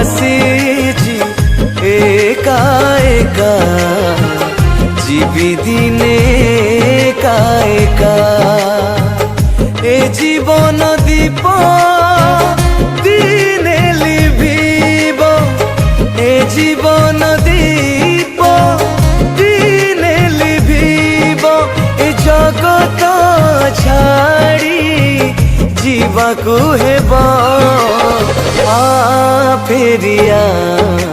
ଆସିଛି ଏକା ଏକା ଯିବି ଦିନେ ଏକା ଏକା ଏ ଜୀବନ ଦୀପ ଦିନେ ଲିଭିବ ଏ ଜୀବନ ଦୀପ ଦିନେ ଲିଭିବ ଏ ଜଗତ ଛାଡ଼ି ଯିବାକୁ ହେବ आ फेरिया